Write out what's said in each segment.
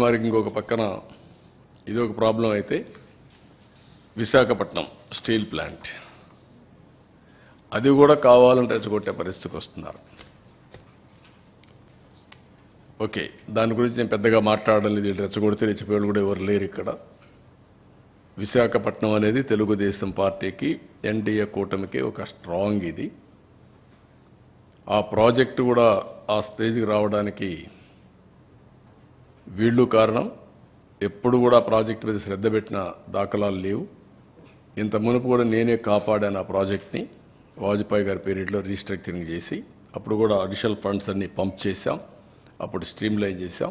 వారికి ఇంకొక పక్కన ఇది ఒక ప్రాబ్లం అయితే విశాఖపట్నం స్టీల్ ప్లాంట్ అది కూడా కావాలని రెచ్చగొట్టే పరిస్థితికి వస్తున్నారు. ఓకే, దాని గురించి నేను పెద్దగా మాట్లాడడం లేదు. రెచ్చగొడితే రెచ్చిపోయేవాళ్ళు కూడా ఎవరు లేరు ఇక్కడ. విశాఖపట్నం అనేది తెలుగుదేశం పార్టీకి ఎన్డీఏ కూటమికి ఒక స్ట్రాంగ్ ఇది. ఆ ప్రాజెక్టు కూడా ఆ స్టేజ్కి రావడానికి వీళ్ళు కారణం. ఎప్పుడు కూడా ప్రాజెక్టు మీద శ్రద్ధ పెట్టిన దాఖలాలు లేవు. ఇంత మునుపు కూడా నేనే కాపాడాను ఆ ప్రాజెక్ట్ని. వాజ్పేయి గారి పీరియడ్లో రీస్ట్రక్చరింగ్ చేసి అప్పుడు కూడా అడిషనల్ ఫండ్స్ అన్నీ పంప్ చేశాం. అప్పుడు స్ట్రీమ్లైన్ చేశాం.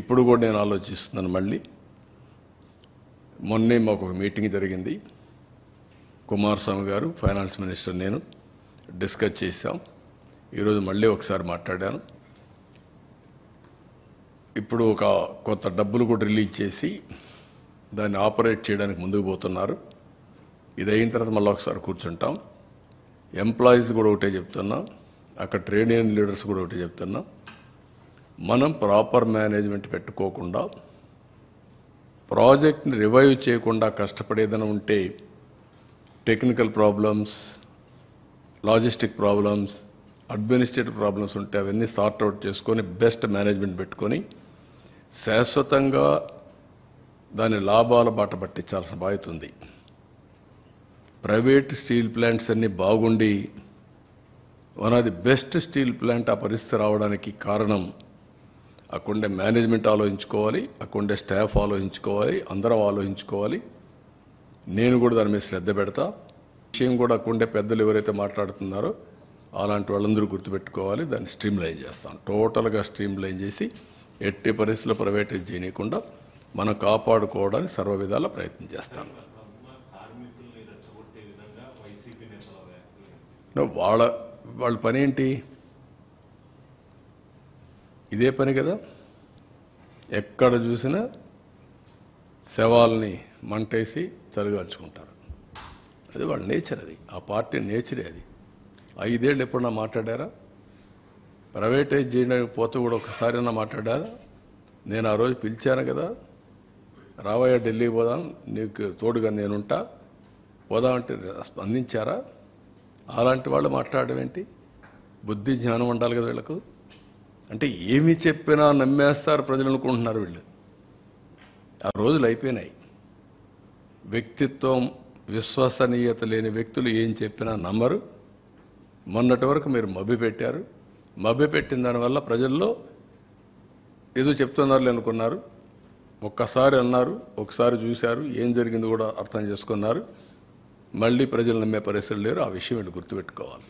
ఇప్పుడు కూడా నేను ఆలోచిస్తున్నాను. మళ్ళీ మొన్నే మాకు ఒక మీటింగ్ జరిగింది. కుమారస్వామి గారు ఫైనాన్స్ మినిస్టర్ నేను డిస్కస్ చేశాం. ఈరోజు మళ్ళీ ఒకసారి మాట్లాడాను. ఇప్పుడు ఒక కొత్త డబ్బులు కూడా రిలీజ్ చేసి దాన్ని ఆపరేట్ చేయడానికి ముందుకు పోతున్నారు. ఇది అయిన తర్వాత మళ్ళీ ఒకసారి కూర్చుంటాం. ఎంప్లాయీస్ కూడా ఒకటే చెప్తున్నా, అక్కడ ట్రేడ్ యూనియన్ లీడర్స్ కూడా ఒకటే చెప్తున్నా, మనం ప్రాపర్ మేనేజ్మెంట్ పెట్టుకోకుండా ప్రాజెక్ట్ని రివైవ్ చేయకుండా కష్టపడేదైనా ఉంటే technical problems, logistic problems, administrative problems ఉంటే అవన్నీ సార్ట్అవుట్ చేసుకొని బెస్ట్ మేనేజ్మెంట్ పెట్టుకొని శాశ్వతంగా దాని లాభాల బాట పట్టించాల్సిన బాధ్యత ఉంది. ప్రైవేట్ స్టీల్ ప్లాంట్స్ అన్నీ బాగుండి one of the best steel plant ఆ పరిస్థితి రావడానికి కారణం అక్కడుండే మేనేజ్మెంట్ ఆలోచించుకోవాలి, అక్కడుండే స్టాఫ్ ఆలోచించుకోవాలి, అందరం ఆలోచించుకోవాలి. నేను కూడా దాని మీద శ్రద్ధ పెడతా. విషయం కూడా అక్కడుండే పెద్దలు ఎవరైతే మాట్లాడుతున్నారో అలాంటి వాళ్ళందరూ గుర్తుపెట్టుకోవాలి. దాన్ని స్ట్రీమ్లైన్ చేస్తాం. టోటల్గా స్ట్రీమ్లైన్ చేసి ఎట్టి పరిస్థితుల్లో ప్రైవేటైజ్ చేయకుండా మనం కాపాడుకోవడానికి సర్వ విధాల ప్రయత్నం చేస్తాం. వాళ్ళ పని ఏంటి? ఇదే పని కదా. ఎక్కడ చూసినా శవాల్ని మంటేసి చలిగాల్చుకుంటారు. అది వాళ్ళ నేచర్. అది ఆ పార్టీ నేచరే. అది 5 ఏళ్ళు ఎప్పుడన్నా మాట్లాడారా? ప్రైవేటైజ్ చేయడానికి పోతే కూడా ఒకసారైనా మాట్లాడారా? నేను ఆ రోజు పిలిచాను కదా, రావయ్య ఢిల్లీ పోదాం, నీకు తోడుగా నేనుంటా, పోదామంటే స్పందించారా? అలాంటి వాళ్ళు మాట్లాడడం ఏంటి? బుద్ధి జ్ఞానం ఉండాలి కదా వీళ్ళకు. అంటే ఏమి చెప్పినా నమ్మేస్తారు ప్రజలు అనుకుంటున్నారు వీళ్ళు. ఆ రోజులు అయిపోయినాయి. వ్యక్తిత్వం, విశ్వసనీయత లేని వ్యక్తులు ఏం చెప్పినా నమ్మరు. మొన్నటి వరకు మీరు మభ్యపెట్టారు. మభ్యపెట్టిన దానివల్ల ప్రజల్లో ఏదో చెప్తున్నారు అనుకున్నారు. ఒక్కసారి అన్నారు, ఒకసారి చూశారు, ఏం జరిగింది కూడా అర్థం చేసుకున్నారు. మళ్ళీ ప్రజలు నమ్మే పరిస్థితులు లేరు. ఆ విషయం వీళ్ళు గుర్తుపెట్టుకోవాలి.